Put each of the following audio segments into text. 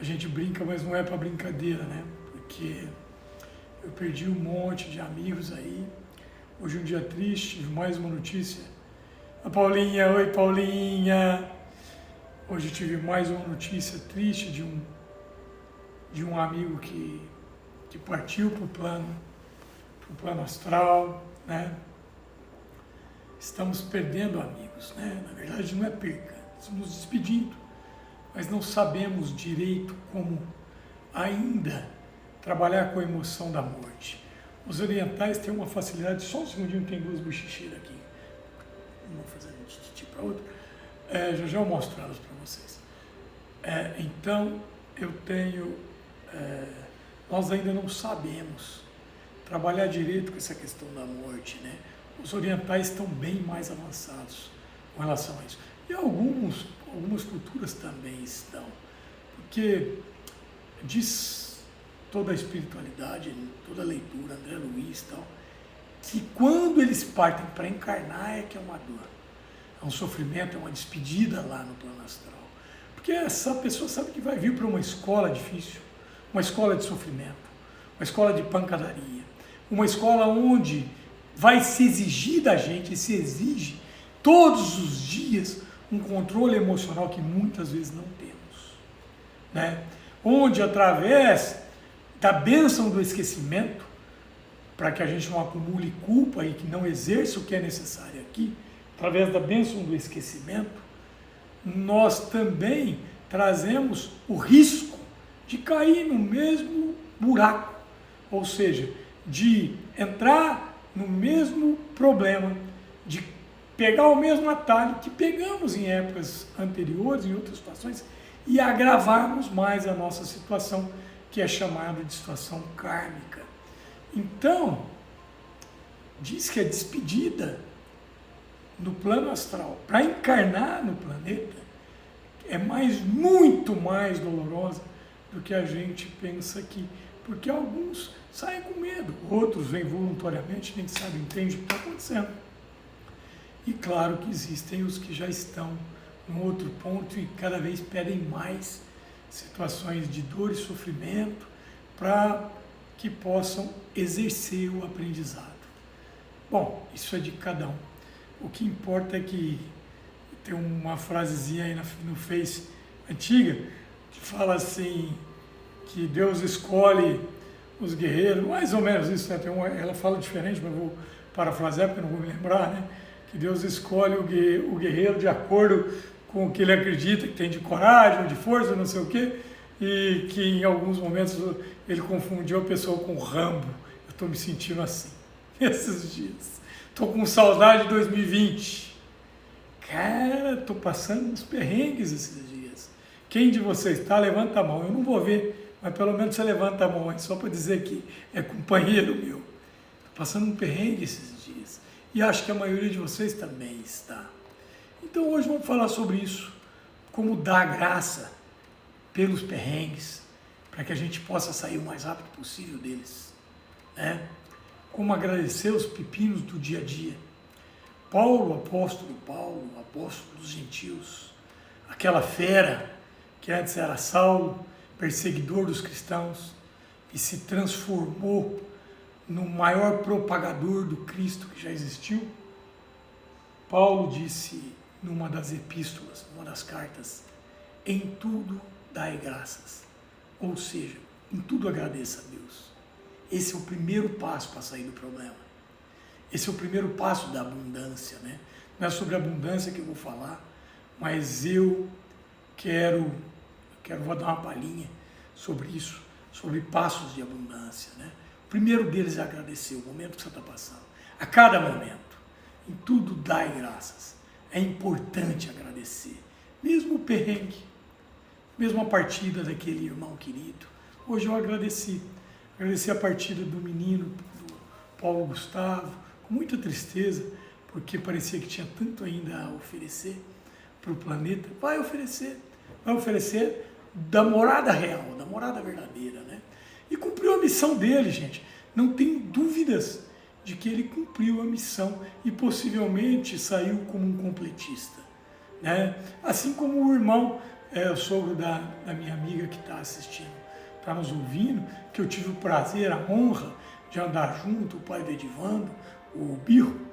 a gente brinca, mas não é para brincadeira, né? Porque eu perdi um monte de amigos aí. Hoje um dia triste, tive mais uma notícia. A Paulinha, oi Paulinha! Hoje eu tive mais uma notícia triste de um amigo que partiu para o plano astral, né? Estamos perdendo amigos, né? Na verdade não é perca, estamos nos despedindo, mas não sabemos direito como ainda trabalhar com a emoção da morte. Os orientais têm uma facilidade, só um segundinho, tem duas bochecheiras aqui, uma fazendo um tititi para outra, já eu mostro elas para vocês. Então, nós ainda não sabemos trabalhar direito com essa questão da morte, né? Os orientais estão bem mais avançados com relação a isso. E algumas culturas também estão, porque diz toda a espiritualidade, toda a leitura, André Luiz e tal, que quando eles partem para encarnar é que é uma dor, é um sofrimento, é uma despedida lá no plano astral. Porque essa pessoa sabe que vai vir para uma escola difícil, uma escola de sofrimento, uma escola de pancadaria, uma escola onde vai se exigir da gente, e se exige todos os dias um controle emocional que muitas vezes não temos, né? Onde através da bênção do esquecimento, para que a gente não acumule culpa e que não exerça o que é necessário aqui, através da bênção do esquecimento, nós também trazemos o risco de cair no mesmo buraco, ou seja, de entrar no mesmo problema, de pegar o mesmo atalho que pegamos em épocas anteriores, em outras situações, e agravarmos mais a nossa situação, que é chamada de situação kármica. Então, diz que a despedida no plano astral, para encarnar no planeta, é muito mais dolorosa do que a gente pensa aqui, porque alguns saem com medo, outros vêm voluntariamente, nem sabem, entende o que está acontecendo. E claro que existem os que já estão num outro ponto e cada vez pedem mais situações de dor e sofrimento para que possam exercer o aprendizado. Bom, isso é de cada um. O que importa é que tem uma frasezinha aí no Face antiga que fala assim, que Deus escolhe os guerreiros, mais ou menos isso, né? Ela fala diferente, mas eu vou parafrasear porque eu não vou me lembrar, né? Que Deus escolhe o guerreiro de acordo com o que ele acredita, que tem de coragem, de força, não sei o quê, e que em alguns momentos ele confundiu a pessoa com Rambo. Eu estou me sentindo assim, esses dias. Estou com saudade de 2020. Cara, estou passando uns perrengues esses dias. Quem de vocês está? Levanta a mão. Eu não vou ver, mas pelo menos você levanta a mão aí, só para dizer que é companheiro meu. Estou passando um perrengue esses dias. E acho que a maioria de vocês também está. Então hoje vamos falar sobre isso, como dar graça pelos perrengues, para que a gente possa sair o mais rápido possível deles, né? Como agradecer os pepinos do dia a dia. Paulo, apóstolo dos gentios, aquela fera que antes era Saulo, perseguidor dos cristãos, e se transformou no maior propagador do Cristo que já existiu. Paulo disse numa das epístolas, numa das cartas, em tudo dai graças, ou seja, em tudo agradeça a Deus. Esse é o primeiro passo para sair do problema. Esse é o primeiro passo da abundância, né? Não é sobre a abundância que eu vou falar, mas eu vou dar uma palhinha sobre isso, sobre passos de abundância, né? O primeiro deles é agradecer o momento que você está passando. A cada momento, em tudo dai graças. É importante agradecer. Mesmo o perrengue, mesmo a partida daquele irmão querido. Hoje eu agradeci a partida do menino, do Paulo Gustavo, com muita tristeza, porque parecia que tinha tanto ainda a oferecer para o planeta. Vai oferecer da morada real, da morada verdadeira, né? E cumpriu a missão dele, gente. Não tem dúvidas de que ele cumpriu a missão e possivelmente saiu como um completista, né? Assim como o irmão o sogro da minha amiga que está assistindo, está nos ouvindo, que eu tive o prazer, a honra de andar junto, o pai do Edivando, o Birro.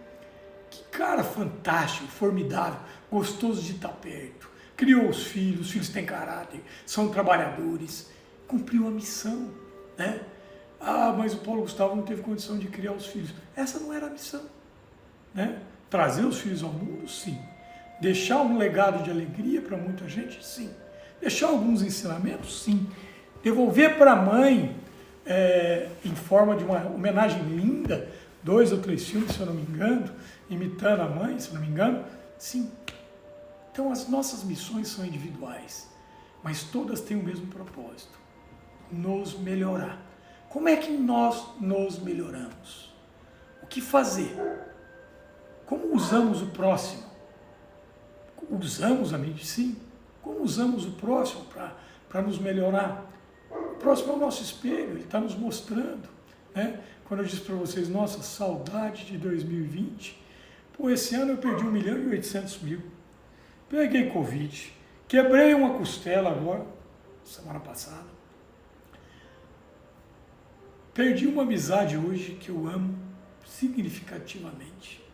Que cara fantástico, formidável, gostoso de estar perto. Criou os filhos têm caráter, são trabalhadores, cumpriu a missão, né? Ah, mas o Paulo Gustavo não teve condição de criar os filhos. Essa não era a missão, né? Trazer os filhos ao mundo, sim. Deixar um legado de alegria para muita gente, sim. Deixar alguns ensinamentos, sim. Devolver para a mãe, em forma de uma homenagem linda, 2 ou 3 filmes, se eu não me engano, imitando a mãe, se eu não me engano, sim. Então as nossas missões são individuais, mas todas têm o mesmo propósito, nos melhorar. Como é que nós nos melhoramos? O que fazer? Como usamos o próximo? Usamos a mente, sim. Como usamos o próximo para nos melhorar? O próximo é o nosso espelho, ele está nos mostrando, né? Quando eu disse para vocês, nossa, saudade de 2020, pô, esse ano eu perdi 1.800.000, peguei Covid, quebrei uma costela agora, semana passada, perdi uma amizade hoje que eu amo significativamente,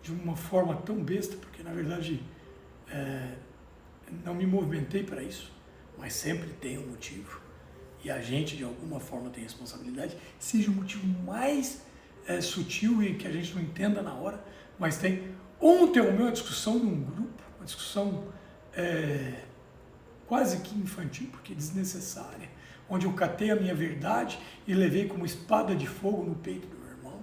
de uma forma tão besta, porque na verdade não me movimentei para isso, mas sempre tem um motivo. E a gente, de alguma forma, tem responsabilidade, seja o motivo mais sutil e que a gente não entenda na hora, mas tem. Ontem arrumei uma discussão num grupo, uma discussão quase que infantil, porque desnecessária, onde eu catei a minha verdade e levei como espada de fogo no peito do meu irmão.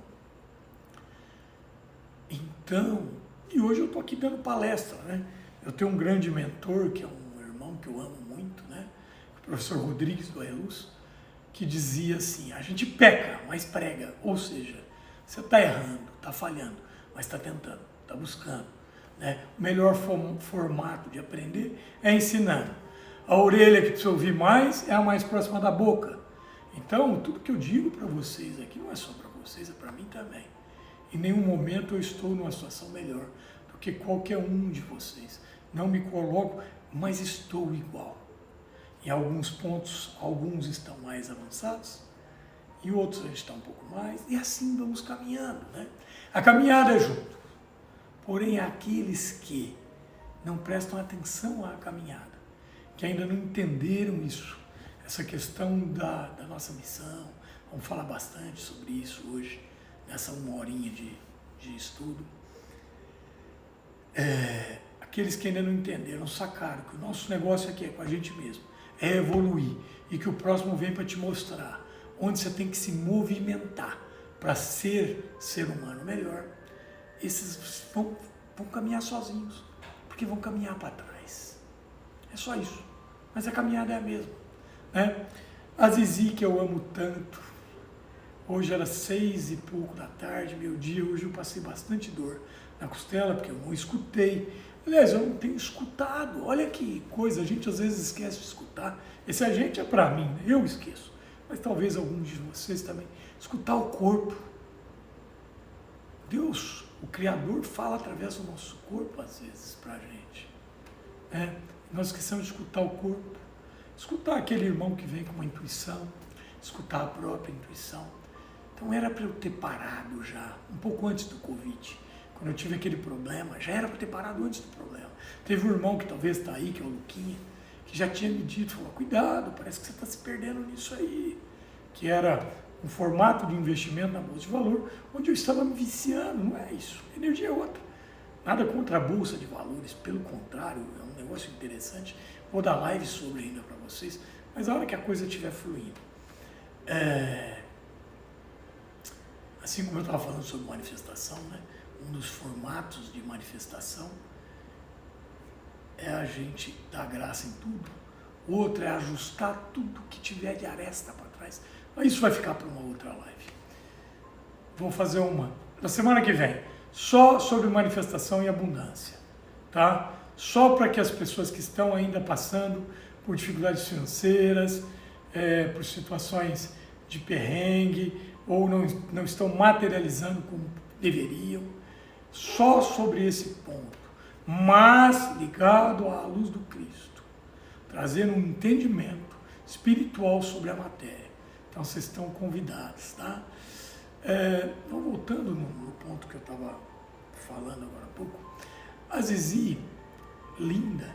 Então, e hoje eu estou aqui dando palestra, né? Eu tenho um grande mentor, que é um irmão que eu amo muito, né? O professor Rodrigues do Aelus, que dizia assim, a gente peca, mas prega, ou seja, você está errando, está falhando, mas está tentando, está buscando, né? O melhor formato de aprender é ensinando. A orelha que precisa ouvir mais é a mais próxima da boca. Então, tudo que eu digo para vocês aqui não é só para vocês, é para mim também. Em nenhum momento eu estou numa situação melhor do que qualquer um de vocês. Não me coloco, mas estou igual. Em alguns pontos, alguns estão mais avançados, e outros a gente está um pouco mais, e assim vamos caminhando, né? A caminhada é junto. Porém, aqueles que não prestam atenção à caminhada, que ainda não entenderam isso, essa questão da nossa missão, vamos falar bastante sobre isso hoje, nessa 1 horinha de estudo. Aqueles que ainda não entenderam, sacaram que o nosso negócio aqui é com a gente mesmo, é evoluir, e que o próximo vem para te mostrar onde você tem que se movimentar para ser humano melhor. Esses vão caminhar sozinhos, porque vão caminhar para trás. É só isso. Mas a caminhada é a mesma, né? A Zizi, que eu amo tanto, hoje era 6 e pouco da tarde, meu dia, hoje eu passei bastante dor na costela, porque eu não escutei. Aliás, eu não tenho escutado. Olha que coisa, a gente às vezes esquece de escutar. Esse a gente é para mim, né? Eu esqueço. Mas talvez alguns de vocês também. Escutar o corpo. Deus, o Criador, fala através do nosso corpo às vezes para a gente. Nós esquecemos de escutar o corpo. Escutar aquele irmão que vem com uma intuição. Escutar a própria intuição. Então era para eu ter parado já, um pouco antes do Covid. Quando eu tive aquele problema, já era para ter parado antes do problema. Teve um irmão que talvez está aí, que é o Luquinha, que já tinha me dito, falou, cuidado, parece que você está se perdendo nisso aí. Que era um formato de investimento na Bolsa de Valor, onde eu estava me viciando, não é isso. Energia é outra. Nada contra a Bolsa de Valores, pelo contrário, é um negócio interessante. Vou dar live sobre ainda para vocês, mas a hora que a coisa estiver fluindo. Assim como eu estava falando sobre manifestação, né? Um dos formatos de manifestação é a gente dar graça em tudo. O outro é ajustar tudo que tiver de aresta para trás. Mas isso vai ficar para uma outra live. Vou fazer uma na semana que vem, só sobre manifestação e abundância, tá? Só para que as pessoas que estão ainda passando por dificuldades financeiras, por situações de perrengue, ou não estão materializando como deveriam, só sobre esse ponto, mas ligado à luz do Cristo. trazendo um entendimento espiritual sobre a matéria. Então vocês estão convidados, tá? Então, voltando no ponto que eu estava falando agora há pouco, a Zizi, linda,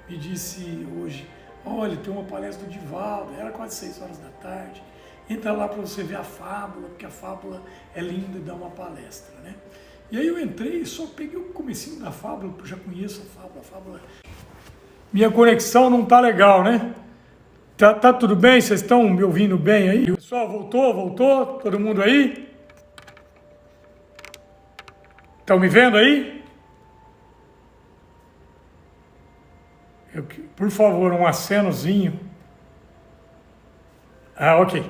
me disse hoje, olha, tem uma palestra do Divaldo, era quase 6 horas da tarde, entra lá para você ver a fábula, porque a fábula é linda e dá uma palestra, né? E aí eu entrei e só peguei o comecinho da fábula, porque eu já conheço a fábula. Minha conexão não tá legal, né? Tá tudo bem? Vocês estão me ouvindo bem aí? Pessoal, voltou? Todo mundo aí? Estão me vendo aí? Por favor, um acenozinho. Ok.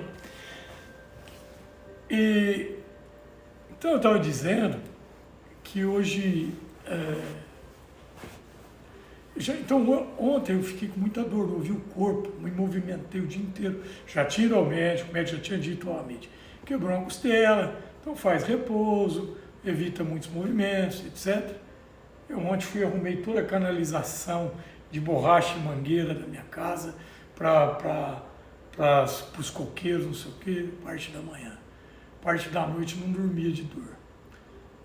Então eu estava dizendo que hoje... Então ontem eu fiquei com muita dor, não ouvi o corpo, me movimentei o dia inteiro. Já tiro ao médico, o médico já tinha dito ao médico, quebrou uma costela, então faz repouso, evita muitos movimentos, etc. Eu ontem arrumei toda a canalização de borracha e mangueira da minha casa para os coqueiros, não sei o que, parte da manhã. Parte da noite não dormia de dor.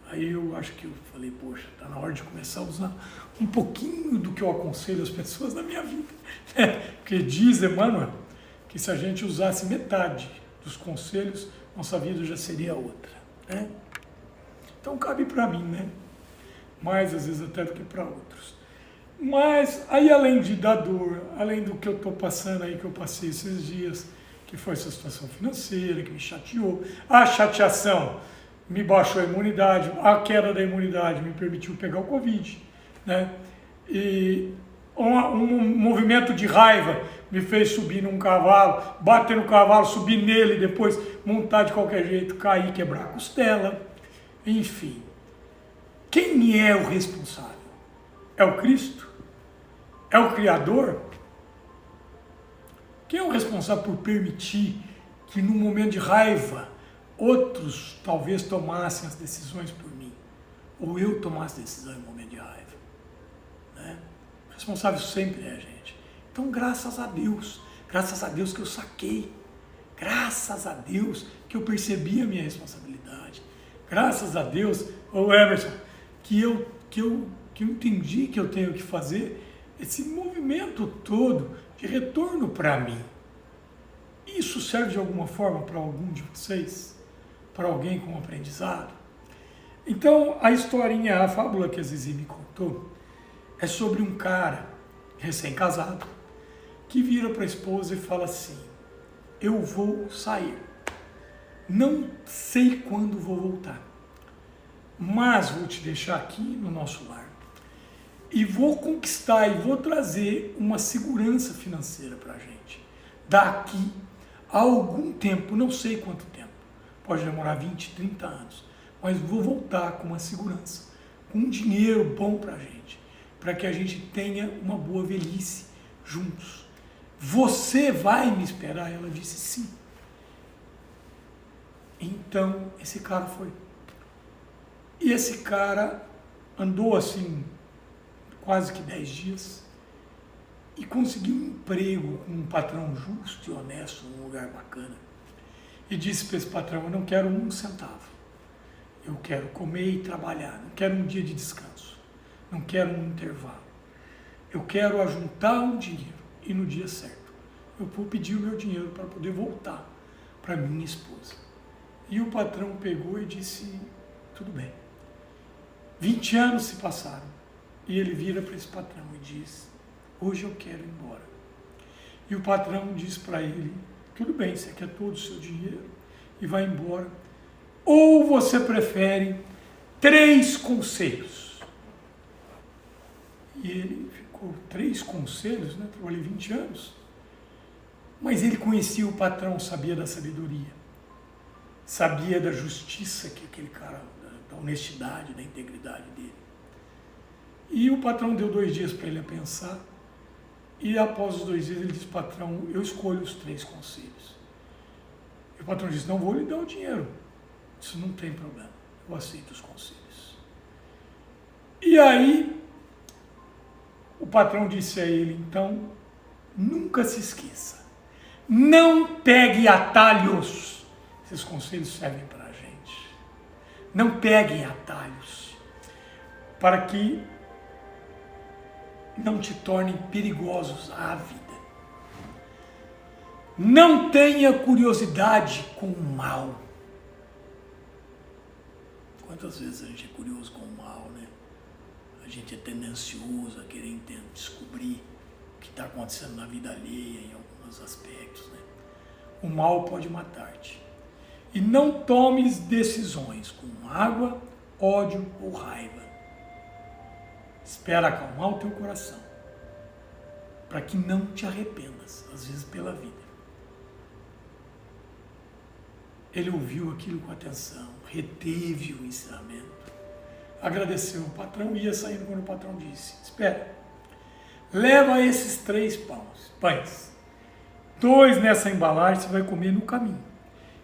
Aí eu acho que eu falei, poxa, está na hora de começar a usar um pouquinho do que eu aconselho as pessoas na minha vida. Porque diz Emmanuel que se a gente usasse metade dos conselhos, nossa vida já seria outra. Né? Então cabe para mim, né? Mais às vezes até do que para outros. Mas aí além de dar dor, além do que eu estou passando aí, que eu passei esses dias, que foi essa situação financeira, que me chateou, a chateação me baixou a imunidade, a queda da imunidade me permitiu pegar o Covid, né? E um movimento de raiva me fez subir num cavalo, bater no cavalo, subir nele, depois montar de qualquer jeito, cair, quebrar a costela, enfim. Quem é o responsável? É o Cristo? É o Criador? Quem é o responsável por permitir que num momento de raiva outros talvez tomassem as decisões por mim? Ou eu tomasse decisão em momento de raiva? Né? O responsável sempre é a gente. Então, graças a Deus que eu saquei, graças a Deus que eu percebi a minha responsabilidade, graças a Deus, Emerson, que eu entendi que eu tenho que fazer esse movimento todo de retorno para mim. Isso serve de alguma forma para algum de vocês? Para alguém com aprendizado? Então, a historinha, a fábula que a Zizi me contou, é sobre um cara recém-casado que vira para a esposa e fala assim, eu vou sair, não sei quando vou voltar, mas vou te deixar aqui no nosso lar e vou conquistar e vou trazer uma segurança financeira para a gente. Daqui a algum tempo, não sei quanto tempo, pode demorar 20, 30 anos, mas vou voltar com uma segurança, com um dinheiro bom para a gente, para que a gente tenha uma boa velhice juntos. Você vai me esperar? Ela disse sim. Então, esse cara foi. E esse cara andou assim, quase que 10 dias, e conseguiu um emprego com um patrão justo e honesto, num lugar bacana. E disse para esse patrão, eu não quero um centavo. Eu quero comer e trabalhar, não quero um dia de descanso, não quero um intervalo. Eu quero ajuntar um dinheiro e no dia certo eu vou pedir o meu dinheiro para poder voltar para minha esposa. E o patrão pegou e disse, tudo bem. 20 anos se passaram e ele vira para esse patrão e diz, hoje eu quero ir embora. E o patrão diz para ele, tudo bem, você quer todo o seu dinheiro e vai embora. Ou você prefere 3 conselhos? E ele ficou 3 conselhos, né? Trabalhei 20 anos. Mas ele conhecia o patrão, sabia da sabedoria, sabia da justiça que aquele cara, da honestidade, da integridade dele. E o patrão deu 2 dias para ele a pensar. E após os 2 dias ele disse, patrão, eu escolho os 3 conselhos. E o patrão disse, não vou lhe dar o dinheiro. Isso não tem problema, eu aceito os conselhos. E aí, o patrão disse a ele, então, nunca se esqueça, não pegue atalhos. Esses conselhos servem para a gente. Não peguem atalhos para que não te tornem perigosos à vida. Não tenha curiosidade com o mal. Quantas vezes a gente é curioso com o mal, né? A gente é tendencioso a querer descobrir o que está acontecendo na vida alheia em alguns aspectos, né? O mal pode matar-te. E não tomes decisões com mágoa, ódio ou raiva. Espera acalmar o teu coração, para que não te arrependas, às vezes pela vida. Ele ouviu aquilo com atenção, reteve o ensinamento, agradeceu o patrão e ia saindo quando o patrão disse: espera, leva esses 3 pães, 2 nessa embalagem você vai comer no caminho,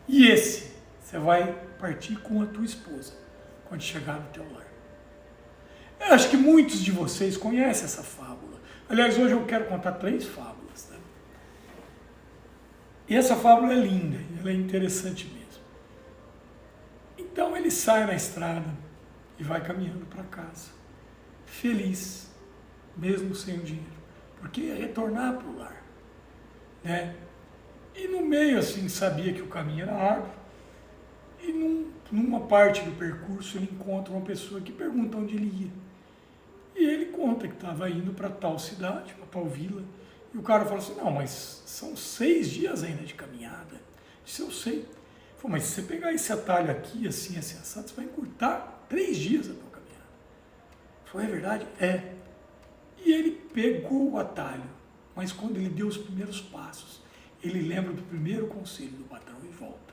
e esse você vai partir com a tua esposa quando chegar no teu lar. Eu acho que muitos de vocês conhecem essa fábula. Aliás, hoje eu quero contar 3 fábulas. Né? E essa fábula é linda, ela é interessante mesmo. Então ele sai na estrada e vai caminhando para casa, feliz, mesmo sem o dinheiro, porque ia retornar para o lar. Né? E no meio, assim, sabia que o caminho era árduo, e numa parte do percurso ele encontra uma pessoa que pergunta onde ele ia. E ele conta que estava indo para tal cidade, para tal vila, e o cara fala assim: não, mas são 6 dias ainda de caminhada. Disse: eu sei. Falei: mas se você pegar esse atalho aqui, assim, assim, assado, você vai encurtar 3 dias a tua caminhada. Falei: é verdade? É. E ele pegou o atalho, mas quando ele deu os primeiros passos, ele lembra do primeiro conselho do patrão e volta.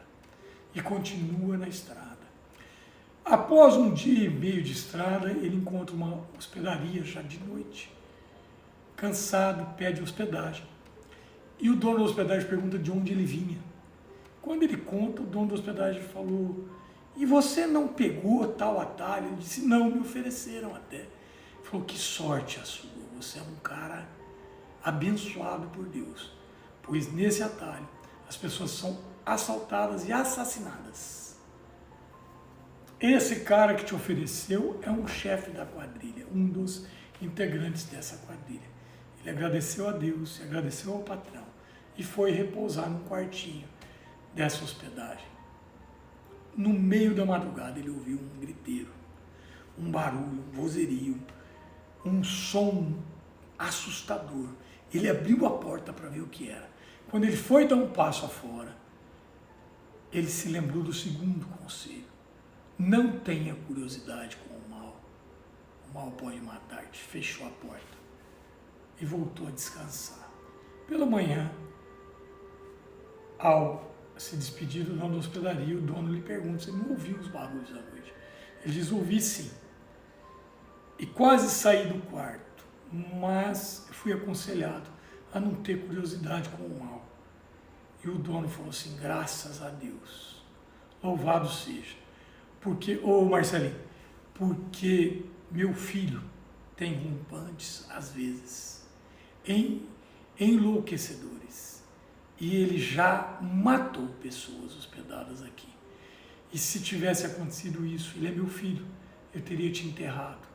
E continua na estrada. Após um dia e meio de estrada, ele encontra uma hospedaria já de noite. Cansado, pede hospedagem. E o dono da hospedagem pergunta de onde ele vinha. Quando ele conta, o dono da hospedagem falou: e você não pegou tal atalho? Ele disse: não, me ofereceram até. Ele falou: que sorte a sua, você é um cara abençoado por Deus, pois nesse atalho as pessoas são assaltadas e assassinadas. Esse cara que te ofereceu é um chefe da quadrilha, um dos integrantes dessa quadrilha. Ele agradeceu a Deus, agradeceu ao patrão e foi repousar num quartinho dessa hospedagem. No meio da madrugada ele ouviu um griteiro, um barulho, um vozerio, um som assustador. Ele abriu a porta para ver o que era. Quando ele foi dar um passo afora, ele se lembrou do segundo conselho: não tenha curiosidade com o mal. O mal pode matar-te. Fechou a porta e voltou a descansar. Pela manhã, ao se despedir do dono da hospedaria, o dono lhe pergunta: você não ouviu os barulhos da noite? Ele diz: ouvi sim. E quase saí do quarto, mas fui aconselhado a não ter curiosidade com o mal. E o dono falou assim: graças a Deus, louvado seja. Porque, Marcelinho, porque meu filho tem rompantes, às vezes, enlouquecedores. E ele já matou pessoas hospedadas aqui. E se tivesse acontecido isso, ele é meu filho, eu teria te enterrado.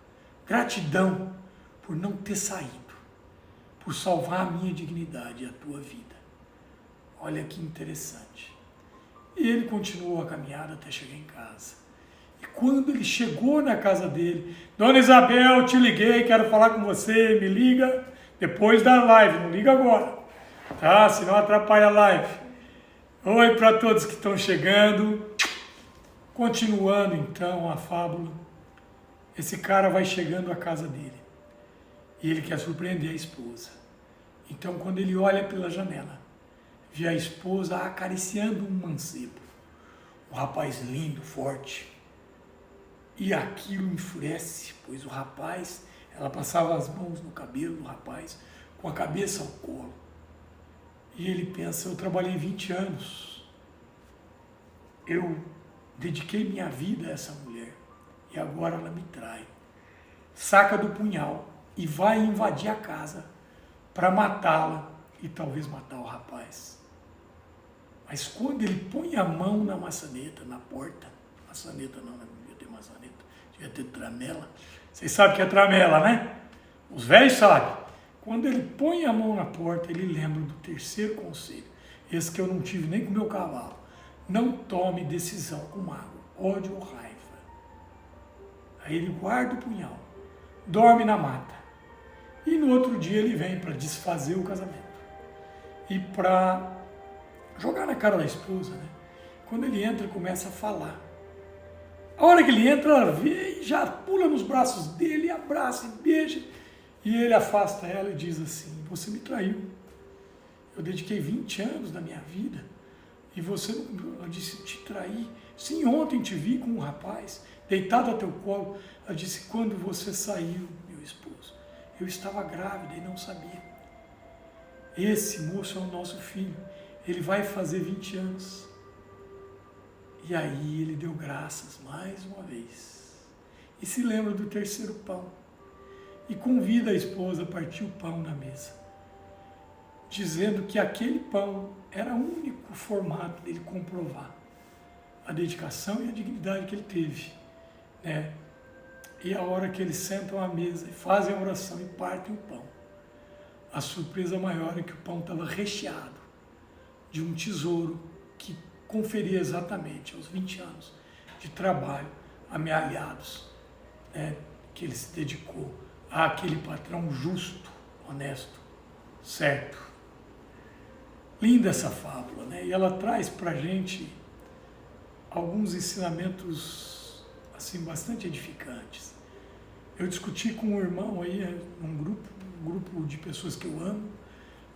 Gratidão por não ter saído, por salvar a minha dignidade e a tua vida. Olha que interessante. E ele continuou a caminhada até chegar em casa. E quando ele chegou na casa dele: Dona Isabel, te liguei, quero falar com você, me liga depois da live, não liga agora, tá? Senão atrapalha a live. Oi para todos que estão chegando. Continuando então a fábula, esse cara vai chegando à casa dele e ele quer surpreender a esposa. Então, quando ele olha pela janela, vê a esposa acariciando um mancebo, um rapaz lindo, forte. E aquilo enfurece, pois o rapaz, ela passava as mãos no cabelo do rapaz, com a cabeça ao colo. E ele pensa: eu trabalhei 20 anos, eu dediquei minha vida a essa mulher, e agora ela me trai. Saca do punhal e vai invadir a casa para matá-la e talvez matar o rapaz. Mas quando ele põe a mão na maçaneta, na porta, maçaneta não devia ter maçaneta, devia ter tramela. Vocês sabem o que é tramela, né? Os velhos sabem. Quando ele põe a mão na porta, ele lembra do terceiro conselho. Esse que eu não tive nem com o meu cavalo. Não tome decisão com mágoa, ódio ou raiva. Aí ele guarda o punhal, dorme na mata. E no outro dia ele vem para desfazer o casamento. E para jogar na cara da esposa, né? Quando ele entra, começa a falar. A hora que ele entra, ela vê e já pula nos braços dele, abraça e beija. E ele afasta ela e diz assim: você me traiu. Eu dediquei 20 anos da minha vida e você não cumpriu. Ela disse: te traí. Sim, ontem te vi com um rapaz deitado a teu colo. Ela disse: quando você saiu, meu esposo, eu estava grávida e não sabia. Esse moço é o nosso filho. Ele vai fazer 20 anos. E aí ele deu graças mais uma vez. E se lembra do terceiro pão. E convida a esposa a partir o pão na mesa. Dizendo que aquele pão era o único formato dele comprovar a dedicação e a dignidade que ele teve, né? E a hora que eles sentam à mesa e fazem a oração e partem o pão, a surpresa maior é que o pão estava recheado de um tesouro que conferia exatamente aos 20 anos de trabalho amealhados, né, que ele se dedicou àquele patrão justo, honesto, certo. Linda essa fábula, né? E ela traz para a gente alguns ensinamentos assim, bastante edificantes. Eu discuti com um irmão aí, um grupo de pessoas que eu amo,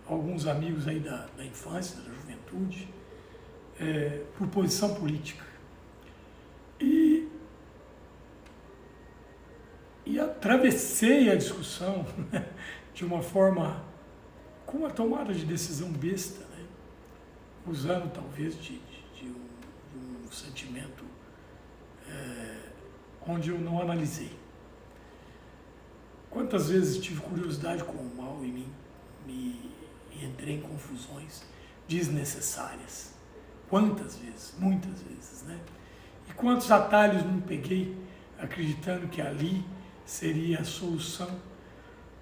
alguns amigos aí da infância, da juventude, por posição política. E atravessei a discussão de uma forma, com uma tomada de decisão besta, né? Usando talvez de um sentimento onde eu não analisei. Quantas vezes tive curiosidade com o mal em mim, me entrei em confusões desnecessárias. Quantas vezes? Muitas vezes, né? E quantos atalhos não peguei acreditando que ali seria a solução.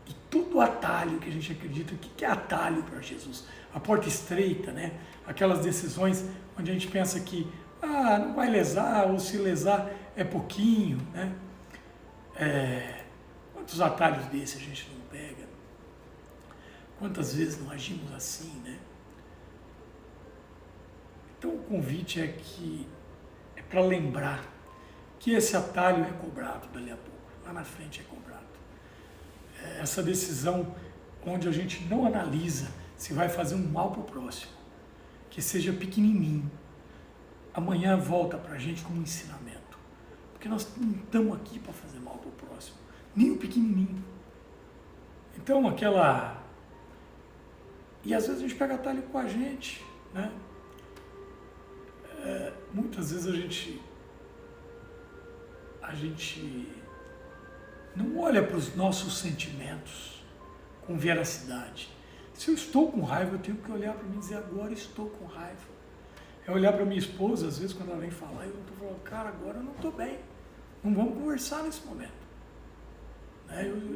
E todo atalho que a gente acredita, o que é atalho para Jesus? A porta estreita, né? Aquelas decisões onde a gente pensa que não vai lesar, ou se lesar é pouquinho, né? Quantos atalhos desses a gente não pega? Quantas vezes não agimos assim, né? Então o convite é para lembrar que esse atalho é cobrado dali a pouco, lá na frente é cobrado. Essa decisão onde a gente não analisa se vai fazer um mal para o próximo, que seja pequenininho, amanhã volta para a gente como um ensinamento, porque nós não estamos aqui para fazer mal para o próximo, nem o pequenininho. Então e às vezes a gente pega atalho com a gente, né? Muitas vezes a gente não olha para os nossos sentimentos com veracidade. Se eu estou com raiva, eu tenho que olhar para mim e dizer: agora estou com raiva. É olhar para minha esposa, às vezes, quando ela vem falar, eu estou falando: cara, agora eu não estou bem. Não vamos conversar nesse momento. Né? Eu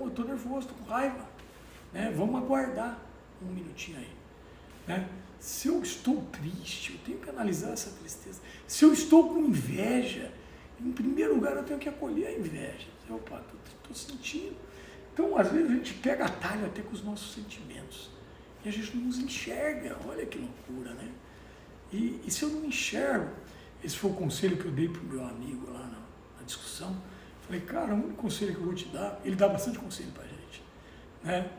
estou nervoso, estou com raiva. Né? Vamos aguardar um minutinho aí. Né? Se eu estou triste, eu tenho que analisar essa tristeza. Se eu estou com inveja, em primeiro lugar eu tenho que acolher a inveja. Opa, estou sentindo. Então, às vezes a gente pega atalho até com os nossos sentimentos. E a gente não nos enxerga. Olha que loucura, né? E se eu não enxergo, esse foi o conselho que eu dei para o meu amigo lá na discussão. Falei: cara, o único conselho que eu vou te dar, ele dá bastante conselho para a gente, né?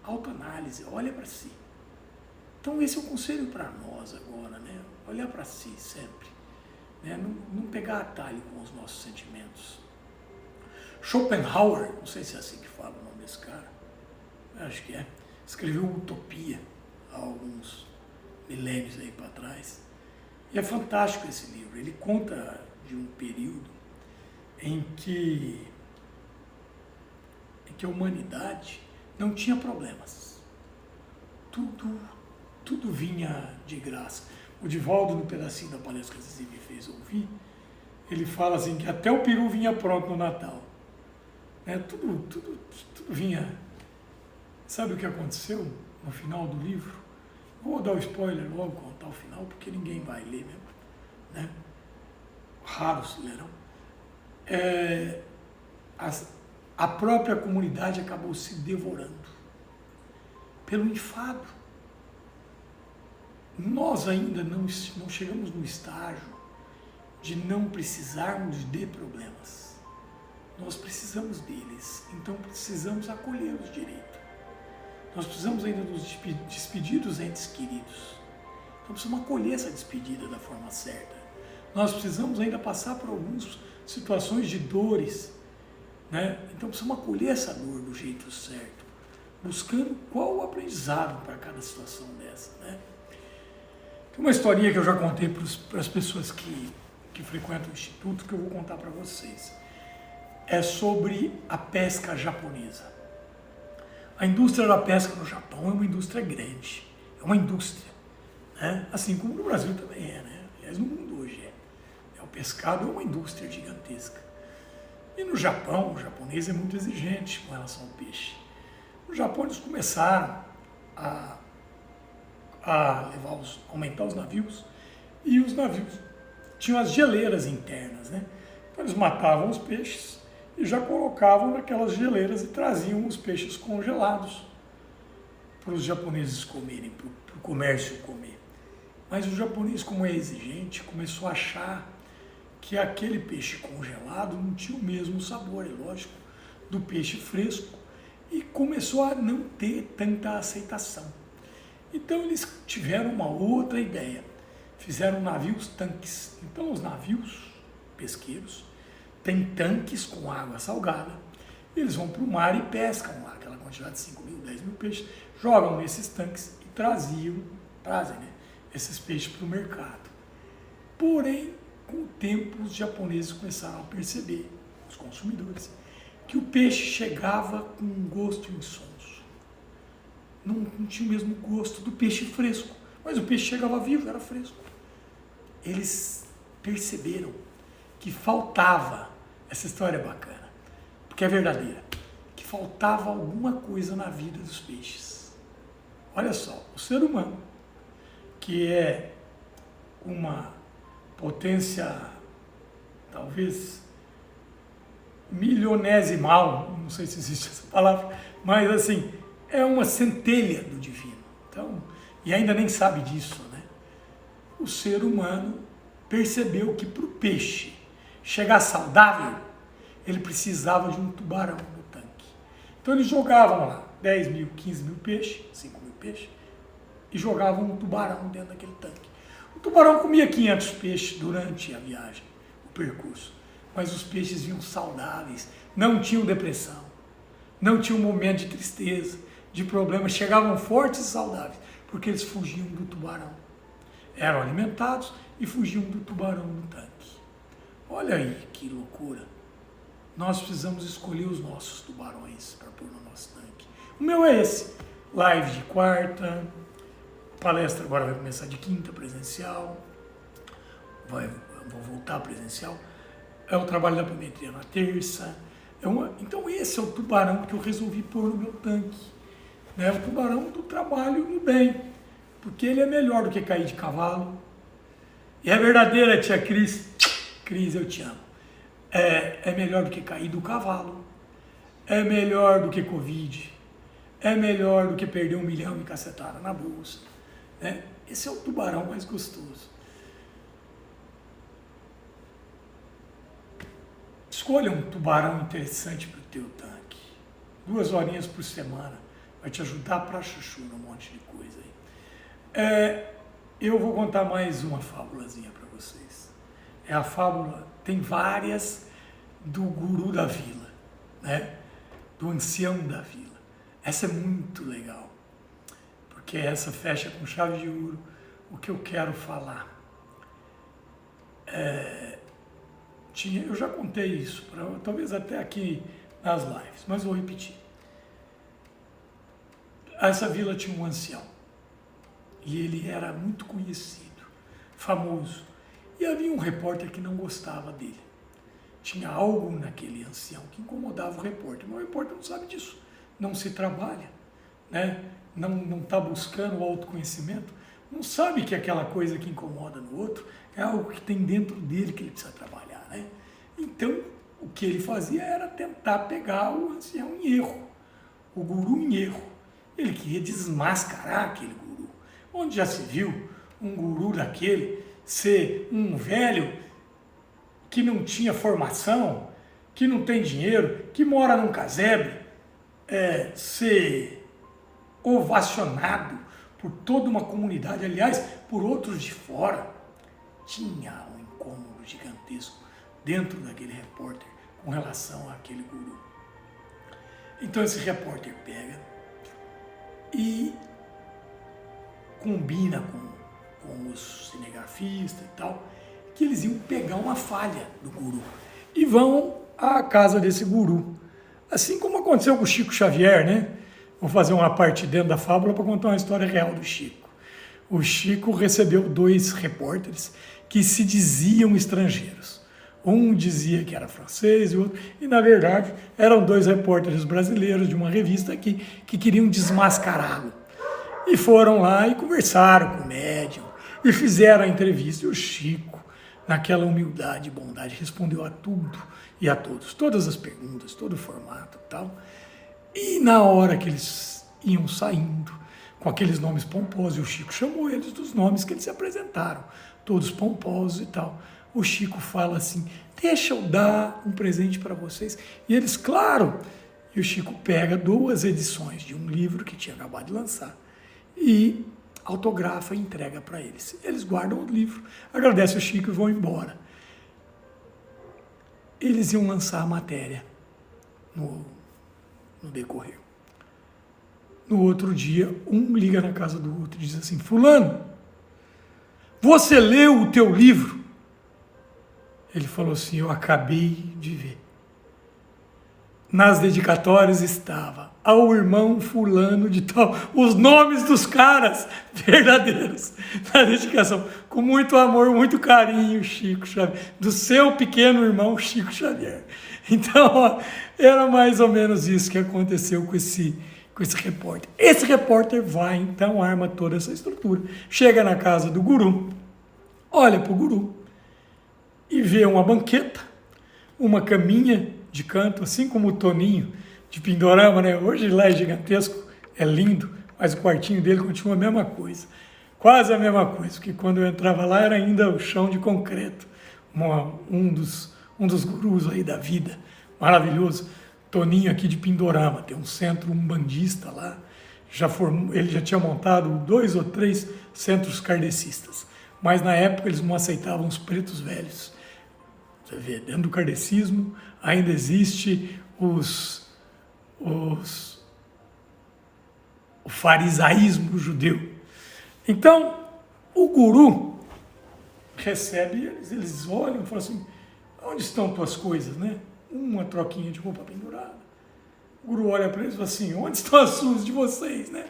Autoanálise, olha para si. Então esse é o conselho para nós agora, né? Olhar para si sempre, né? Não pegar atalho com os nossos sentimentos. Schopenhauer, não sei se é assim que fala o nome desse cara, acho que é, escreveu Utopia há alguns milênios aí para trás. E é fantástico esse livro. Ele conta de um período em que porque a humanidade não tinha problemas. Tudo vinha de graça. O Divaldo, no pedacinho da palestra que a Zizi me fez ouvir, ele fala assim que até o peru vinha pronto no Natal. Né? Tudo vinha. Sabe o que aconteceu no final do livro? Vou dar o spoiler logo, contar o final, porque ninguém vai ler mesmo. Né? Raros lerão. A própria comunidade acabou se devorando pelo enfado. Nós ainda não chegamos no estágio de não precisarmos de problemas. Nós precisamos deles, então precisamos acolhê-los direito. Nós precisamos ainda nos despedir dos entes queridos. Então precisamos acolher essa despedida da forma certa. Nós precisamos ainda passar por algumas situações de dores, né? Então precisamos acolher essa dor do jeito certo, buscando qual o aprendizado para cada situação dessa, né? Tem uma historinha que eu já contei para as pessoas que frequentam o Instituto, que eu vou contar para vocês. É sobre a pesca japonesa. A indústria da pesca no Japão é uma indústria grande, é uma indústria, né? Assim como no Brasil também é, né? Aliás, no mundo hoje é. O pescado é uma indústria gigantesca. E no Japão, o japonês é muito exigente com relação ao peixe. No Japão eles começaram a aumentar os navios, e os navios tinham as geleiras internas, né? Então eles matavam os peixes e já colocavam naquelas geleiras e traziam os peixes congelados para os japoneses comerem, para o comércio comer. Mas o japonês, como é exigente, começou a achar que aquele peixe congelado não tinha o mesmo sabor, é lógico, do peixe fresco, e começou a não ter tanta aceitação. Então eles tiveram uma outra ideia, fizeram navios tanques. Então os navios pesqueiros têm tanques com água salgada, eles vão para o mar e pescam lá aquela quantidade de 5 mil, 10 mil peixes, jogam nesses tanques e trazem, né, esses peixes para o mercado. Porém, com o tempo, os japoneses começaram a perceber, os consumidores, que o peixe chegava com um gosto insonso. Não tinha o mesmo gosto do peixe fresco, mas o peixe chegava vivo, era fresco. Eles perceberam que faltava, essa história é bacana, porque é verdadeira, que faltava alguma coisa na vida dos peixes. Olha só, o ser humano, que é uma potência, talvez milionesimal, não sei se existe essa palavra, mas assim, é uma centelha do divino. Então, e ainda nem sabe disso, né? O ser humano percebeu que para o peixe chegar saudável, ele precisava de um tubarão no tanque. Então eles jogavam lá 10 mil, 15 mil peixes, 5 mil peixes, e jogavam um tubarão dentro daquele tanque. O tubarão comia 500 peixes durante a viagem, o percurso, mas os peixes vinham saudáveis, não tinham depressão, não tinham momento de tristeza, de problemas, chegavam fortes e saudáveis, porque eles fugiam do tubarão. Eram alimentados e fugiam do tubarão no tanque. Olha aí que loucura. Nós precisamos escolher os nossos tubarões para pôr no nosso tanque. O meu é esse. Live de quarta, palestra agora vai começar de quinta, presencial. Vou voltar presencial. É o trabalho da apometria na terça. Então esse é o tubarão que eu resolvi pôr no meu tanque. É o tubarão do trabalho no bem, porque ele é melhor do que cair de cavalo. E é verdadeira, tia Cris. Cris, eu te amo. É melhor do que cair do cavalo. É melhor do que Covid. É melhor do que perder 1 milhão e cacetada na bolsa. Né? Esse é o tubarão mais gostoso. Escolha um tubarão interessante para o teu tanque. 2 horinhas por semana. Vai te ajudar pra chuchu num monte de coisa aí. Eu vou contar mais uma fábulazinha para vocês. É a fábula, tem várias, do guru da vila, né? Do ancião da vila. Essa é muito legal, porque essa fecha com chave de ouro o que eu quero falar. Eu já contei isso, talvez até aqui nas lives, mas vou repetir. essa vila tinha um ancião. E ele era muito conhecido, famoso. E havia um repórter que não gostava dele. Tinha algo naquele ancião que incomodava o repórter. Mas o repórter não sabe disso. Não se trabalha, né? Não está buscando o autoconhecimento. Não sabe que aquela coisa que incomoda no outro é algo que tem dentro dele que ele precisa trabalhar, né? Então, o que ele fazia era tentar pegar o ancião em erro, o guru em erro. Ele queria desmascarar aquele guru. Onde já se viu um guru daquele ser um velho que não tinha formação, que não tem dinheiro, que mora num casebre, ser ovacionado por toda uma comunidade, aliás, por outros de fora? Tinha um incômodo gigantesco dentro daquele repórter com relação àquele guru. Então esse repórter pega e combina com os cinegrafistas e tal, que eles iam pegar uma falha do guru e vão à casa desse guru. Assim como aconteceu com o Chico Xavier, né? Vou fazer uma parte dentro da fábula para contar uma história real do Chico. O Chico recebeu 2 repórteres que se diziam estrangeiros. Um dizia que era francês e o outro, e na verdade eram 2 repórteres brasileiros de uma revista que queriam desmascará-lo. E foram lá e conversaram com o médium e fizeram a entrevista. E o Chico, naquela humildade e bondade, respondeu a tudo e a todos, todas as perguntas, todo o formato e tal. E na hora que eles iam saindo, com aqueles nomes pomposos, e o Chico chamou eles dos nomes que eles se apresentaram, todos pomposos e tal. O Chico fala assim: deixa eu dar um presente para vocês. E eles, claro. E o Chico pega 2 edições de um livro que tinha acabado de lançar e autografa e entrega para eles. Eles guardam o livro, agradecem o Chico e vão embora. Eles iam lançar a matéria no decorrer. No outro dia, um liga na casa do outro e diz assim: fulano, você leu o teu livro? Ele falou assim: eu acabei de ver. Nas dedicatórias estava ao irmão fulano de tal, os nomes dos caras verdadeiros na dedicação, com muito amor, muito carinho, Chico Xavier, do seu pequeno irmão Chico Xavier. Então, ó, era mais ou menos isso que aconteceu com esse repórter. Esse repórter vai, então, arma toda essa estrutura, chega na casa do guru, olha para o guru e vê uma banqueta, uma caminha de canto, assim como o Toninho de Pindorama, né? Hoje lá é gigantesco, é lindo, mas o quartinho dele continua a mesma coisa, quase a mesma coisa, porque quando eu entrava lá era ainda o chão de concreto. Um dos gurus aí da vida, maravilhoso, Toninho aqui de Pindorama, tem um centro umbandista lá, ele já tinha montado 2 ou 3 centros kardecistas, mas na época eles não aceitavam os pretos velhos. Você vê, dentro do kardecismo ainda existe o farisaísmo judeu. Então, o guru recebe eles olham e falam assim: onde estão tuas coisas, né? Uma troquinha de roupa pendurada. O guru olha para eles e fala assim: onde estão as suas de vocês, né?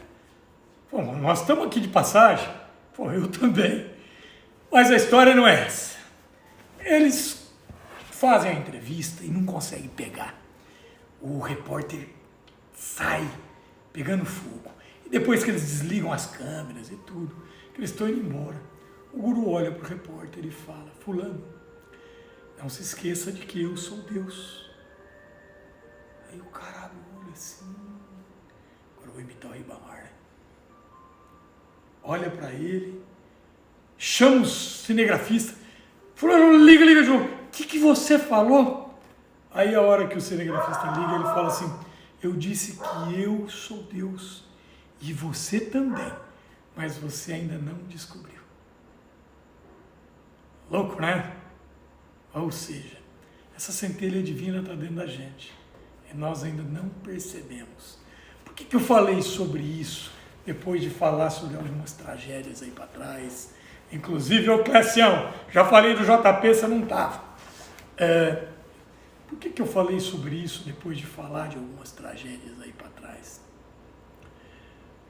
Pô, nós estamos aqui de passagem. Pô, eu também. Mas a história não é essa. Eles fazem a entrevista e não conseguem pegar. O repórter sai pegando fogo. E depois que eles desligam as câmeras e tudo, que eles estão indo embora, o guru olha para o repórter e fala: fulano, não se esqueça de que eu sou Deus. Aí o cara olha assim, agora eu vou imitar o Ribamar, né? Olha para ele, chama os cinegrafistas, fulano, liga, João, o que você falou? Aí a hora que o cinegrafista liga, ele fala assim: eu disse que eu sou Deus e você também, mas você ainda não descobriu. Louco, né? Ou seja, essa centelha divina está dentro da gente e nós ainda não percebemos. Por que eu falei sobre isso depois de falar sobre algumas tragédias aí para trás? Inclusive, ô Clecião, já falei do JP, você não estava. Por que eu falei sobre isso depois de falar de algumas tragédias aí para trás?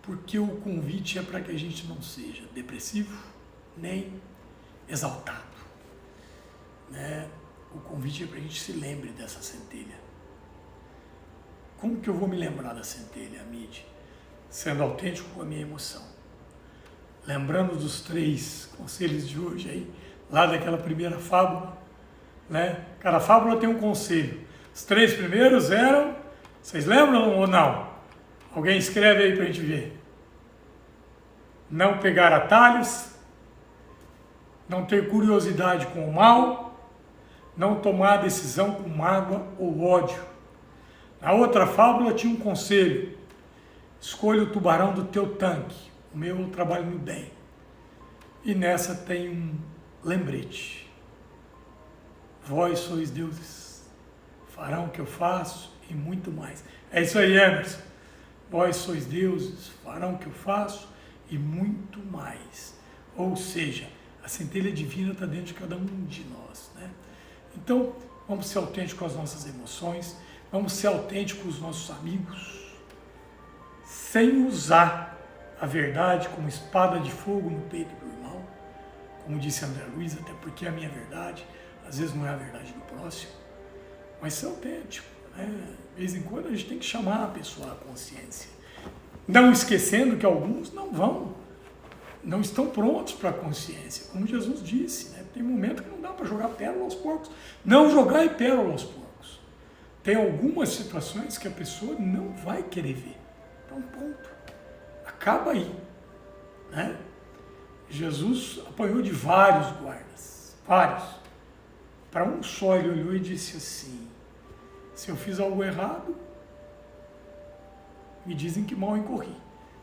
porque o convite é para que a gente não seja depressivo nem exaltado, né? O convite é para a gente se lembre dessa centelha. Como que eu vou me lembrar da centelha, Amide? Sendo autêntico com a minha emoção. Lembrando dos 3 conselhos de hoje aí, lá daquela primeira fábula, né? Cada fábula tem um conselho. Os 3 primeiros eram, vocês lembram ou não? Alguém escreve aí para a gente ver. Não pegar atalhos, não ter curiosidade com o mal, não tomar decisão com mágoa ou ódio. Na outra fábula tinha um conselho: escolha o tubarão do teu tanque, o meu eu trabalho no bem. E nessa tem um lembrete: vós sois deuses, farão o que eu faço e muito mais. É isso aí, Emerson. Vós sois deuses, farão o que eu faço e muito mais. Ou seja, a centelha divina está dentro de cada um de nós, né? Então, vamos ser autênticos com as nossas emoções, vamos ser autênticos com os nossos amigos, sem usar a verdade como espada de fogo no peito do irmão, como disse André Luiz, até porque a minha verdade, às vezes não é a verdade do próximo, mas ser autêntico, né? De vez em quando a gente tem que chamar a pessoa à consciência, não esquecendo que alguns não estão prontos para a consciência, como Jesus disse, né? Tem momento que não dá para jogar pérola aos porcos. Não jogar pérola aos porcos. Tem algumas situações que a pessoa não vai querer ver. Então, ponto. Acaba aí, né? Jesus apanhou de vários guardas, vários. Para um só ele olhou e disse assim: se eu fiz algo errado, me dizem que mal incorri.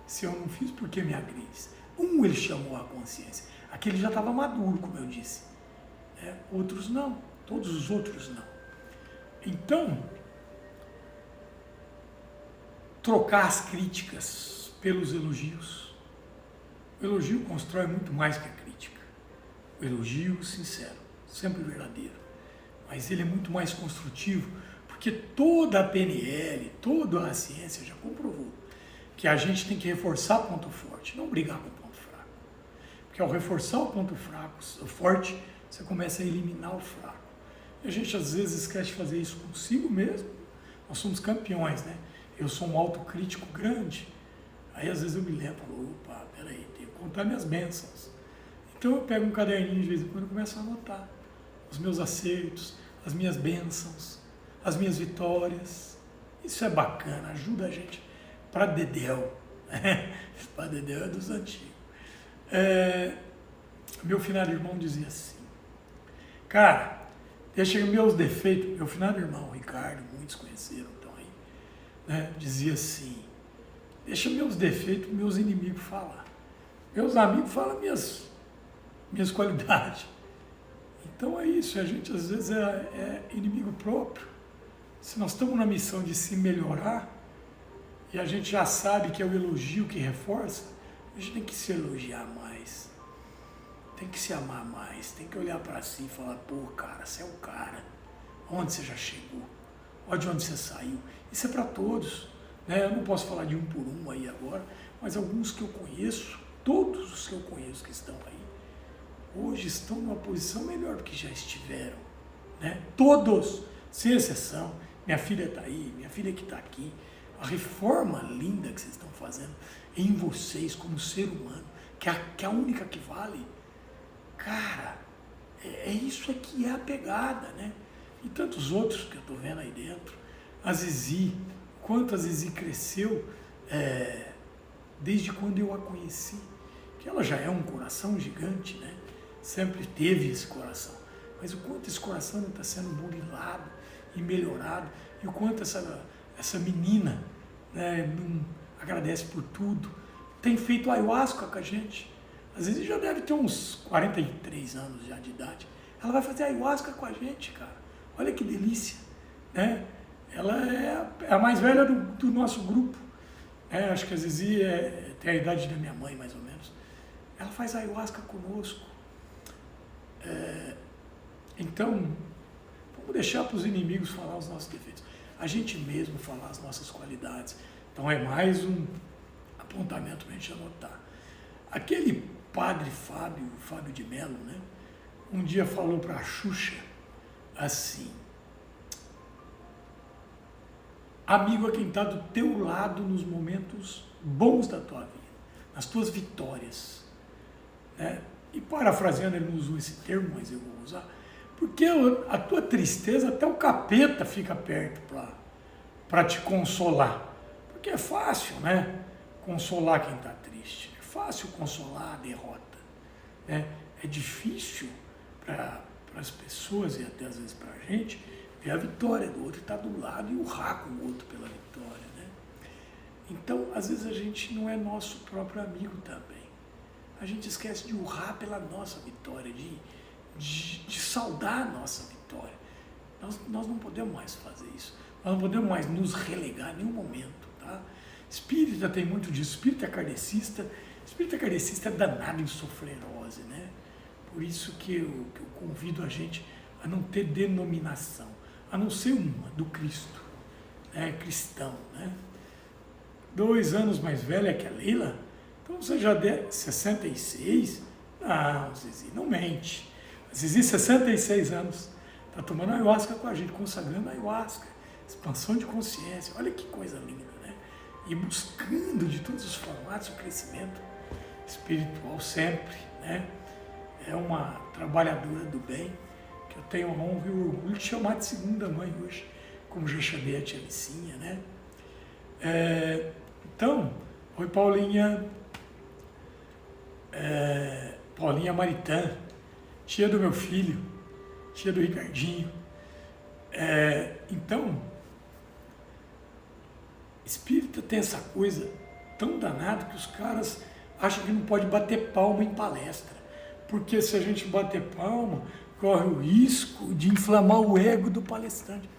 Se eu não fiz, por que me agredes? Ele chamou a consciência. Aquele já estava maduro, como eu disse. Outros não. Todos os outros não. Então, trocar as críticas pelos elogios. O elogio constrói muito mais que a crítica. O elogio sincero, sempre verdadeiro. Mas ele é muito mais construtivo, porque toda a PNL, toda a ciência já comprovou que a gente tem que reforçar ponto forte, não brigar com ponto fraco. Porque ao reforçar o ponto fraco, o forte, você começa a eliminar o fraco. E a gente às vezes esquece de fazer isso consigo mesmo. Nós somos campeões, né? Eu sou um autocrítico grande. Aí às vezes eu me lembro, opa, peraí, tenho que contar minhas bênçãos. Então eu pego um caderninho de vez em quando e começo a anotar os meus acertos, as minhas bênçãos, as minhas vitórias. Isso é bacana, ajuda a gente para dedéu. Para dedéu é dos antigos. Meu finado irmão dizia assim, cara, deixa meus defeitos, meu finado irmão, Ricardo, muitos conheceram, então aí, né, dizia assim, deixa meus defeitos, meus inimigos falar. Meus amigos falam minhas qualidades. Então é isso, a gente às vezes é inimigo próprio. Se nós estamos na missão de se melhorar, e a gente já sabe que é o elogio que reforça, a gente tem que se elogiar mais, tem que se amar mais, tem que olhar para si e falar, pô, cara, você é um cara, onde você já chegou, olha de onde você saiu. Isso é para todos, né? Eu não posso falar de um por um aí agora, mas alguns que eu conheço, todos os que eu conheço que estão aí, hoje estão numa posição melhor do que já estiveram, né? Todos, sem exceção. Minha filha está aí, minha filha que está aqui. A reforma linda que vocês estão fazendo em vocês como ser humano, que é a única que vale, cara, isso aqui é a pegada, né? E tantos outros que eu estou vendo aí dentro. A Zizi, quanto a Zizi cresceu desde quando eu a conheci, que ela já é um coração gigante, né? Sempre teve esse coração, mas o quanto esse coração não está sendo burilado e melhorado, e o quanto essa menina, né, não agradece por tudo, tem feito ayahuasca com a gente. Às vezes já deve ter uns 43 anos já de idade, ela vai fazer ayahuasca com a gente, cara, olha que delícia, né? Ela é a mais velha do nosso grupo, acho que a Zizi tem a idade da minha mãe mais ou menos, ela faz ayahuasca conosco. Então, vamos deixar para os inimigos falar os nossos defeitos, a gente mesmo falar as nossas qualidades. Então é mais um apontamento para a gente anotar. Aquele padre Fábio de Mello, né, um dia falou para a Xuxa assim: amigo é quem está do teu lado nos momentos bons da tua vida, nas tuas vitórias. Né? E parafraseando, ele não usou esse termo, mas eu vou usar, porque a tua tristeza, até o capeta fica perto para te consolar. Porque é fácil, né? Consolar quem está triste. É fácil consolar a derrota. Né? É difícil para as pessoas e até às vezes para a gente ver a vitória do outro, estar do lado e urrar com o outro pela vitória. Né? Então, às vezes a gente não é nosso próprio amigo também. A gente esquece de urrar pela nossa vitória, de saudar a nossa vitória. Nós não podemos mais fazer isso. Nós não podemos mais nos relegar em nenhum momento. Tá? Espírita tem muito disso. Espírita kardecista é danado em soflerose. Né? Por isso que eu convido a gente a não ter denominação, a não ser uma, do Cristo, né? Cristão. Né? 2 anos mais velha que a Leila, então você já der 66? Não, Zizi, não mente. A Zizi, 66 anos, está tomando ayahuasca com a gente, consagrando a ayahuasca, expansão de consciência, olha que coisa linda, né? E buscando de todos os formatos o crescimento espiritual sempre, né? É uma trabalhadora do bem, que eu tenho a honra e o orgulho de chamar de segunda mãe hoje, como já chamei a tia Licinha, né? Então, oi Paulinha, Paulinha Maritã, tia do meu filho, tia do Ricardinho. Então, espírita tem essa coisa tão danada que os caras acham que não pode bater palma em palestra, porque se a gente bater palma, corre o risco de inflamar o ego do palestrante.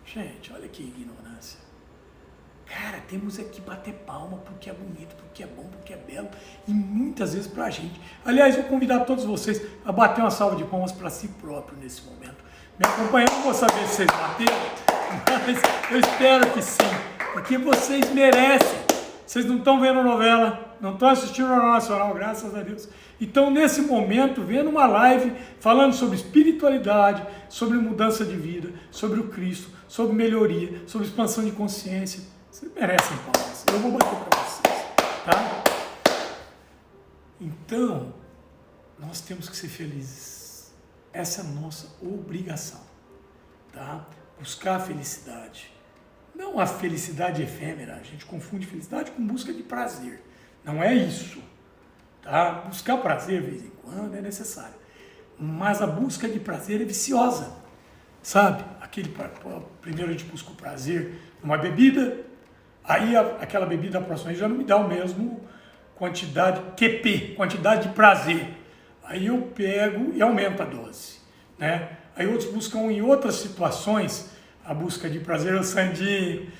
Gente, olha que ignorância. Cara, temos que bater palma porque é bonito, porque é bom, porque é belo e muitas vezes pra gente. Aliás, vou convidar todos vocês a bater uma salva de palmas para si próprio nesse momento. Me acompanhando, não vou saber se vocês bateram, mas eu espero que sim, porque vocês merecem. Vocês não estão vendo novela, não estão assistindo ao Jornal Nacional, graças a Deus. Então, nesse momento, vendo uma live falando sobre espiritualidade, sobre mudança de vida, sobre o Cristo, sobre melhoria, sobre expansão de consciência, vocês merecem palmas. Eu vou bater para vocês, tá? Então, nós temos que ser felizes. Essa é a nossa obrigação, tá? Buscar a felicidade. Não a felicidade efêmera. A gente confunde felicidade com busca de prazer. Não é isso, tá? Buscar prazer de vez em quando é necessário. Mas a busca de prazer é viciosa, sabe? Primeiro a gente busca o prazer numa bebida, aí aquela bebida, a próxima vez já não me dá o mesmo quantidade, QP, quantidade de prazer. Aí eu pego e aumento a dose, né? Aí outros buscam em outras situações a busca de prazer, o Sandinho.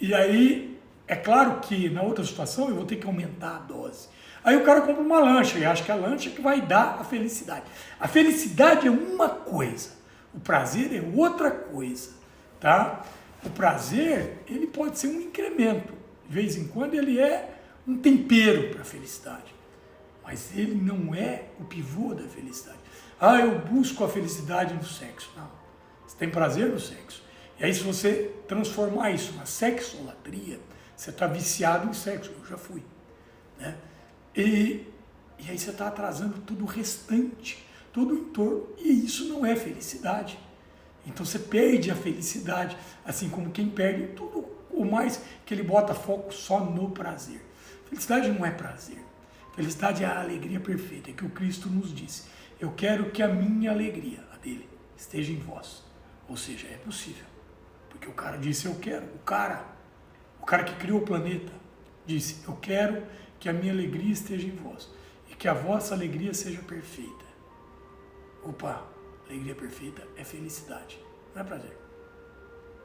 E aí, é claro que na outra situação eu vou ter que aumentar a dose. Aí o cara compra uma lancha e acha que a lancha é que vai dar a felicidade. A felicidade é uma coisa, o prazer é outra coisa, tá? O prazer, ele pode ser um incremento. De vez em quando ele é um tempero para a felicidade. Mas ele não é o pivô da felicidade. Ah, eu busco a felicidade no sexo. Não. Você tem prazer no sexo. E aí se você transformar isso na sexolatria, você está viciado em sexo. Eu já fui. Né? E aí você está atrasando todo o restante, todo o entorno. E isso não é felicidade. Então você perde a felicidade, assim como quem perde tudo o mais que ele bota foco só no prazer. Felicidade não é prazer. Felicidade é a alegria perfeita, é que o Cristo nos disse. Eu quero que a minha alegria, a dele, esteja em vós. Ou seja, é possível. Porque o cara disse, eu quero. O cara que criou o planeta, disse, eu quero que a minha alegria esteja em vós. E que a vossa alegria seja perfeita. Opa, alegria perfeita é felicidade, não é prazer.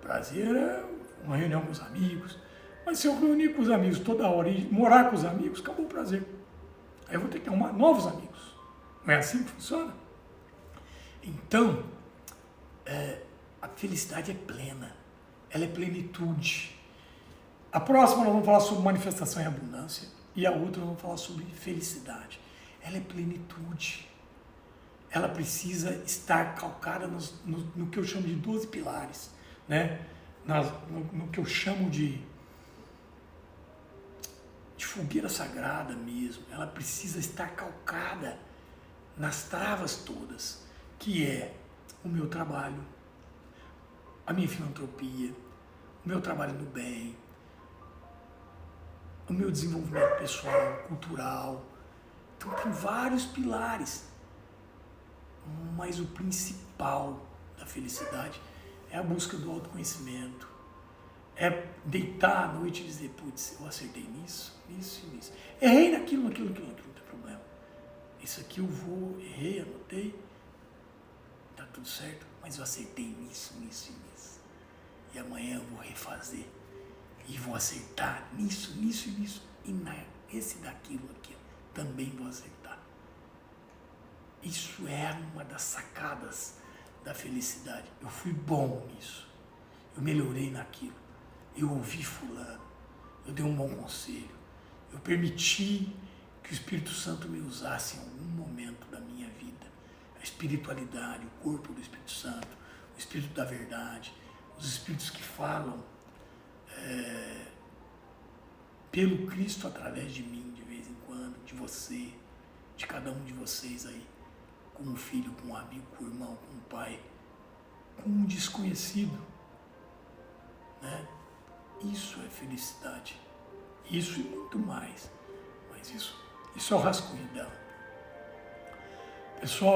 Prazer é uma reunião com os amigos. Mas se eu reunir com os amigos toda hora e morar com os amigos, acabou o prazer. Aí eu vou ter que arrumar novos amigos. Não é assim que funciona? Então, a felicidade é plena. Ela é plenitude. A próxima nós vamos falar sobre manifestação e abundância. E a outra vamos falar sobre felicidade. Ela é plenitude. Ela precisa estar calcada no que eu chamo de 12 pilares, né? No que eu chamo de fogueira sagrada mesmo. Ela precisa estar calcada nas travas todas, que é o meu trabalho, a minha filantropia, o meu trabalho no bem, o meu desenvolvimento pessoal, cultural. Então tem vários pilares, mas o principal da felicidade é a busca do autoconhecimento, é deitar à noite e dizer, putz, eu acertei nisso, nisso e nisso. Errei naquilo, não tem problema. Isso aqui eu vou, errei, anotei, tá tudo certo, mas eu acertei nisso, nisso e nisso. E amanhã eu vou refazer e vou acertar nisso, nisso e nisso. E esse daquilo aqui também vou acertar. Isso é uma das sacadas da felicidade. Eu fui bom nisso, eu melhorei naquilo, eu ouvi fulano, eu dei um bom conselho, eu permiti que o Espírito Santo me usasse em algum momento da minha vida. A espiritualidade, o corpo do Espírito Santo, o Espírito da verdade, os Espíritos que falam pelo Cristo através de mim, de vez em quando, de você, de cada um de vocês aí, com um filho, com um amigo, com um irmão, com um pai, com um desconhecido, né? Isso é felicidade. Isso e muito mais. Mas isso é o rascunho dela. Pessoal,